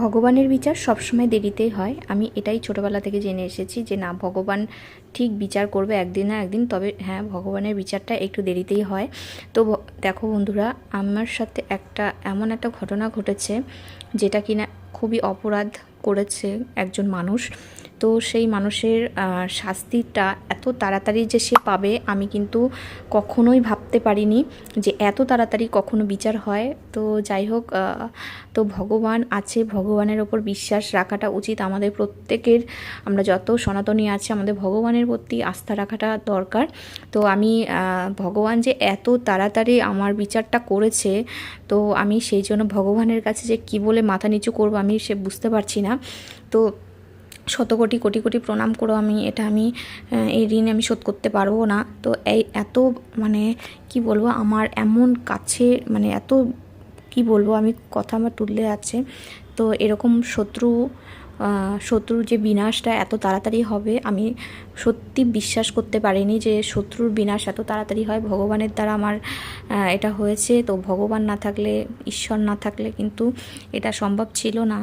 ভগবানের বিচার সবসময় দেরিতেই হয়। আমি এটাই ছোটোবেলা থেকে জেনে এসেছি যে না, ভগবান ঠিক বিচার করবে একদিন না একদিন, তবে হ্যাঁ, ভগবানের বিচারটা একটু দেরিতেই হয়। তো দেখো বন্ধুরা, আমার সাথে এমন একটা ঘটনা ঘটেছে যেটা কিনা খুবই অপরাধ করেছে একজন মানুষ। তো সেই মানুষের শাস্তিটা এত তাড়াতাড়ি যে সে পাবে, আমি কিন্তু কখনোই ভাবতে পারিনি যে এত তাড়াতাড়ি কখনো বিচার হয়। তো যাই হোক, তো ভগবান আছে, ভগবানের ওপর বিশ্বাস রাখাটা উচিত আমাদের প্রত্যেকের। আমরা যত সনাতনী আছে, আমাদের ভগবানের প্রতি আস্থা রাখাটা দরকার। তো আমি ভগবান যে এত তাড়াতাড়ি আমার বিচারটা করেছে, তো আমি সেই জন্য ভগবানের কাছে যে কী বলে মাথা নিচু করবো আমি সে বুঝতে পারছি না। তো শতকোটি কোটি কোটি প্রণাম করেও আমি এই ঋণ আমি শোধ করতে পারবো না। তো এই এত মানে কি বলবো, আমার এমন কাছে মানে এত কি বলবো, আমি কথা আমার তুললে আছে। তো এরকম শত্রুর যে বিনাশটা এত তাড়াতাড়ি হবে, আমি সত্যি বিশ্বাস করতে পারিনি যে শত্রুর বিনাশ এত তাড়াতাড়ি হয়। ভগবানের দ্বারা আমার এটা হয়েছে। তো ভগবান না থাকলে, ঈশ্বর না থাকলে কিন্তু এটা সম্ভব ছিল না।